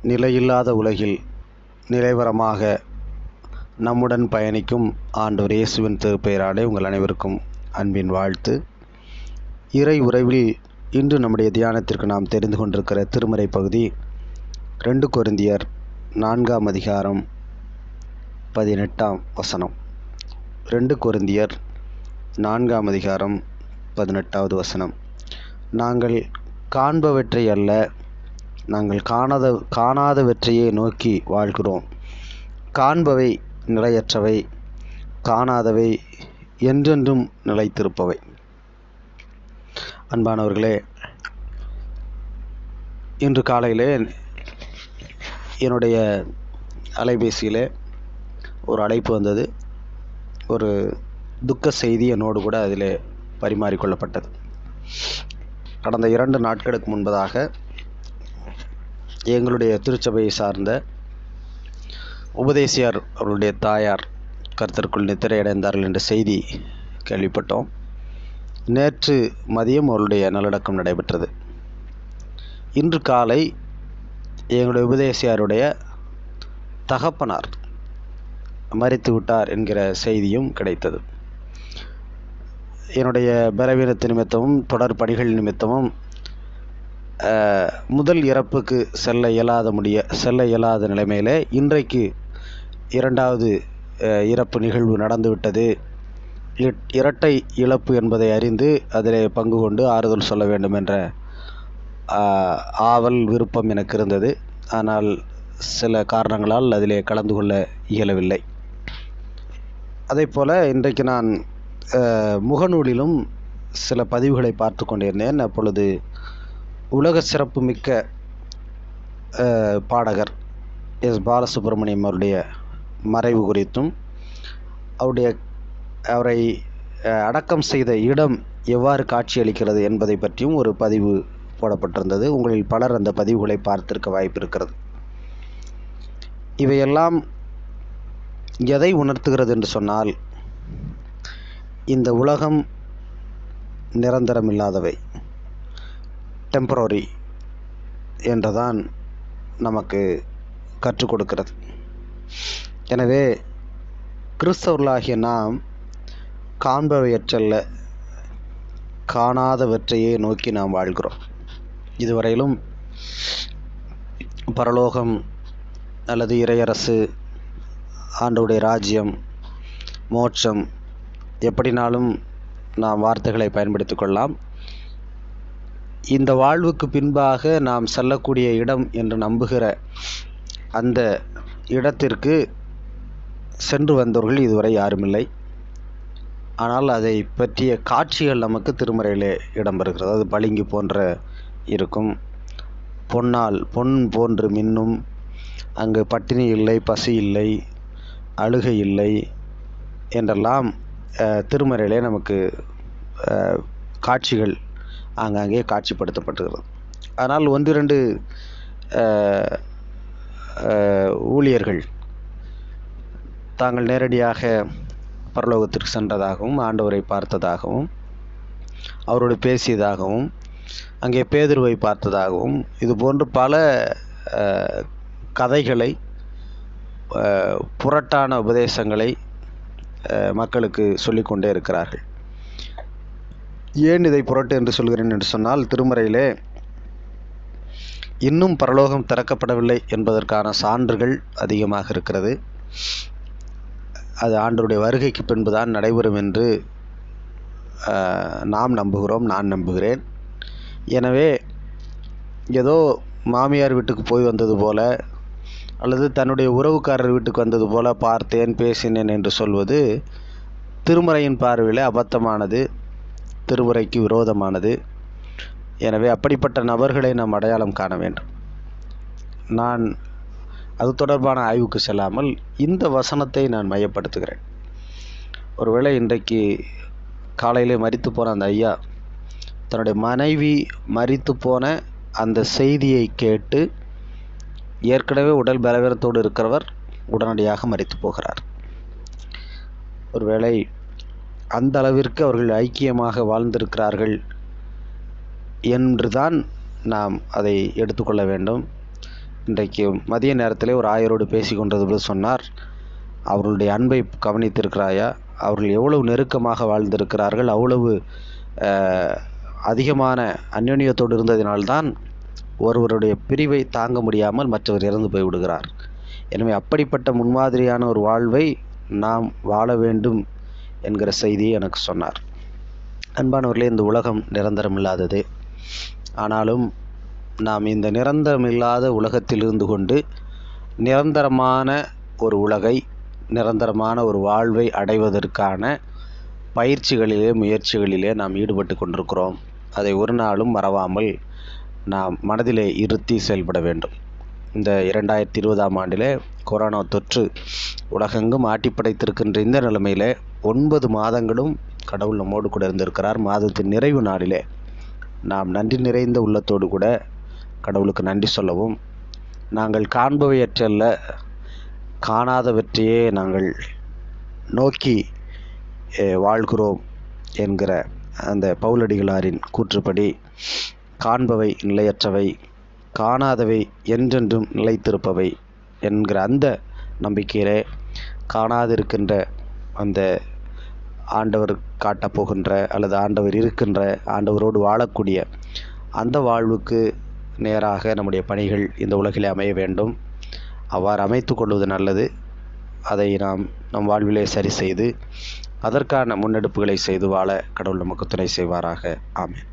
நிலையில்லாத உலகில் நிலைவரமாக நம்முடன் பயணிக்கும் ஆண்டவர் இயேசுவின் திருப்பெயராலே உங்கள் அனைவருக்கும் அன்பின் வாழ்த்து. இறை உறவில் இன்று நம்முடைய தியானத்திற்கு நாம் தெரிந்து கொண்டிருக்கிற திருமறை பகுதி 2 கொரிந்தியர் 4ஆம் அதிகாரம் 18ஆம் வசனம். 2 கொரிந்தியர் 4ஆம் அதிகாரம் 18வது வசனம். நாங்கள் காண்பவற்றை அல்ல, நாங்கள் காணாதவற்றையே நோக்கி வாழ்கிறோம். காண்பவை நிலையற்றவை, காணாதவை என்றென்றும் நிலைத்திருப்பவை. அன்பானவர்களே, இன்று காலையிலே என்னுடைய அலைபேசியிலே ஒரு அழைப்பு வந்தது. ஒரு துக்க செய்தி என்னோடு கூட அதில் பரிமாறிக்கொள்ளப்பட்டது. கடந்த 2 நாட்களுக்கு முன்பதாக எங்களுடைய திருச்சபையை சார்ந்த உபதேசியார் அவருடைய தாயார் கர்த்தருக்குள் நித்திரையடைந்தார்கள் என்ற செய்தி கேள்விப்பட்டோம். நேற்று மதியம் அவருடைய நல்லடக்கம் நடைபெற்றது. இன்று காலை எங்களுடைய உபதேசியாருடைய தகப்பனார் மரித்து விட்டார் என்கிற செய்தியும் கிடைத்தது. என்னுடைய பலவீனத்து நிமித்தமும் தொடர் பணிகள் நிமித்தமும் முதல் இறப்புக்கு செல்ல இயலாத நிலைமையிலே இன்றைக்கு 2வது இறப்பு நிகழ்வு நடந்துவிட்டது. இரட்டை இழப்பு என்பதை அறிந்து அதிலே பங்கு கொண்டு ஆறுதல் சொல்ல வேண்டும் என்ற ஆவல் விருப்பம் எனக்கு இருந்தது. ஆனால் சில காரணங்களால் அதிலே கலந்து கொள்ள இயலவில்லை. அதேபோல் இன்றைக்கு நான் முகநூலிலும் சில பதிவுகளை பார்த்து கொண்டிருந்தேன். அப்பொழுது உலக சிறப்பு மிக்க பாடகர் எஸ் பாலசுப்ரமணியம் அவருடைய மறைவு குறித்தும் அவரை அடக்கம் செய்த இடம் எவ்வாறு காட்சியளிக்கிறது என்பதை பற்றியும் ஒரு பதிவு போடப்பட்டிருந்தது. உங்களில் பலர் அந்த பதிவுகளை பார்த்திருக்க வாய்ப்பு இருக்கிறது. இவையெல்லாம் எதை உணர்த்துகிறது என்று சொன்னால், இந்த உலகம் நிரந்தரமில்லாதவை, டெம்பரரி என்றுதான் நமக்கு கற்றுக் கொடுக்கிறது. எனவே கிறிஸ்தவர்களாகிய நாம் காண்பவையற்றல்ல, காணாதவற்றையே நோக்கி நாம் வாழ்கிறோம். இதுவரையிலும் பரலோகம் அல்லது இறையரசு, ஆண்டவருடைய ராஜ்யம், மோட்சம், எப்படினாலும் நாம் வார்த்தைகளை பயன்படுத்தி கொள்ளலாம். இந்த வாழ்வுக்கு பின்பாக நாம் செல்லக்கூடிய இடம் என்று நம்புகிற அந்த இடத்திற்கு சென்று வந்தவர்கள் இதுவரை யாருமில்லை. ஆனால் அதை பற்றிய காட்சிகள் நமக்கு திருமறையிலே இடம்பெறுகிறது. அது பளிங்கு போன்ற இருக்கும், பொன் போன்று மின்னும், அங்கு பட்டினி இல்லை, பசி இல்லை, அழுகை இல்லை என்றெல்லாம் திருமறையிலே நமக்கு காட்சிகள் ஆங்காங்கே காட்சிப்படுத்தப்பட்டுகிறது. ஆனால் 1-2 ஊழியர்கள் தாங்கள் நேரடியாக பரலோகத்திற்கு சென்றதாகவும், ஆண்டவரை பார்த்ததாகவும், அவரோடு பேசியதாகவும், அங்கே பேதுருவை பார்த்ததாகவும், இதுபோன்று பல கதைகளை, புரட்டான உபதேசங்களை மக்களுக்கு சொல்லிக்கொண்டே இருக்கிறார்கள். ஏன் இதை புரட்டு என்று சொல்கிறேன் என்று சொன்னால், திருமறையிலே இன்னும் பரலோகம் திறக்கப்படவில்லை என்பதற்கான சான்றுகள் அதிகமாக இருக்கிறது. அது ஆண்டவருடைய வருகைக்கு பின்புதான் நடைபெறும் என்று நாம் நம்புகிறோம், நான் நம்புகிறேன். எனவே ஏதோ மாமியார் வீட்டுக்கு போய் வந்தது போல அல்லது தன்னுடைய உறவுக்காரர் வீட்டுக்கு வந்தது போல பார்த்தேன், பேசினேன் என்று சொல்வது திருமறையின் பார்வையில் அபத்தமானது, திருமுறைக்கு விரோதமானது. எனவே அப்படிப்பட்ட நபர்களை நாம் அடையாளம் காண வேண்டும். நான் அது தொடர்பான ஆய்வுக்கு செல்லாமல் இந்த வசனத்தை நான் மையப்படுத்துகிறேன். ஒருவேளை இன்றைக்கு காலையிலே மரித்து போன அந்த ஐயா தன்னுடைய மனைவி மரித்து போன அந்த செய்தியை கேட்டு ஏற்கனவே உடல் பலவீனத்தோடு இருக்கிறவர் உடனடியாக மரித்து போகிறார். ஒருவேளை அந்த அளவிற்கு அவர்கள் ஐக்கியமாக வாழ்ந்திருக்கிறார்கள் என்றுதான் நாம் அதை எடுத்துக்கொள்ள வேண்டும். இன்றைக்கு மதிய நேரத்திலே ஒரு ஆயரோடு பேசி கொண்டது சொன்னார், அவர்களுடைய அன்பை கவனித்திருக்கிறாயா? அவர்கள் எவ்வளவு நெருக்கமாக வாழ்ந்திருக்கிறார்கள், அவ்வளவு அதிகமான அந்யோன்யத்தோடு இருந்ததினால்தான் ஒருவருடைய பிரிவை தாங்க முடியாமல் மற்றவர் இறந்து போய்விடுகிறார். எனவே அப்படிப்பட்ட முன்மாதிரியான ஒரு வாழ்வை நாம் வாழ வேண்டும் என்கிற செய்தியை எனக்கு சொன்னார். அன்பானவர்களே, இந்த உலகம் நிரந்தரமில்லாதது. ஆனாலும் நாம் இந்த நிரந்தரமில்லாத உலகத்தில் இருந்து கொண்டு நிரந்தரமான ஒரு உலகை, நிரந்தரமான ஒரு வாழ்வை அடைவதற்கான பயிற்சிகளிலே, முயற்சிகளிலே நாம் ஈடுபட்டு கொண்டிருக்கிறோம். அதை ஒரு நாளும் மறவாமல் நாம் மனதிலே இருத்தி செயல்பட வேண்டும். இந்த 2020ஆம் ஆண்டிலே கொரோனா தொற்று உலகெங்கும் ஆட்டி படைத்திருக்கின்ற இந்த நிலைமையிலே 9 மாதங்களும் கடவுள் நம்மோடு கூட இருந்திருக்கிறார். மாதத்தின் நிறைவு நாளிலே நாம் நன்றி நிறைந்த உள்ளத்தோடு கூட கடவுளுக்கு நன்றி சொல்லவும், நாங்கள் காண்பவையற்றல்ல காணாதவற்றையே நாங்கள் நோக்கி வாழ்கிறோம் என்கிற அந்த பவுலடிகளாரின் கூற்றுப்படி, காண்பவை நிலையற்றவை, காணாதவை என்றென்றும் நிலைத்திருப்பவை என்கிற அந்த நம்பிக்கையிலே காணாதிருக்கின்ற அந்த ஆண்டவர் காட்டப்போகின்ற அல்லது ஆண்டவர் இருக்கின்ற, ஆண்டவரோடு வாழக்கூடிய அந்த வாழ்வுக்கு நேராக நம்முடைய பணிகள் இந்த உலகிலே அமைய வேண்டும். அவ்வாறு அமைத்து கொள்வது நல்லது. அதை நாம் நம் வாழ்விலே சரி செய்து அதற்கான முன்னெடுப்புகளை செய்து வாழ கடவுள் நமக்கு துணை செய்வாராக. ஆமென்.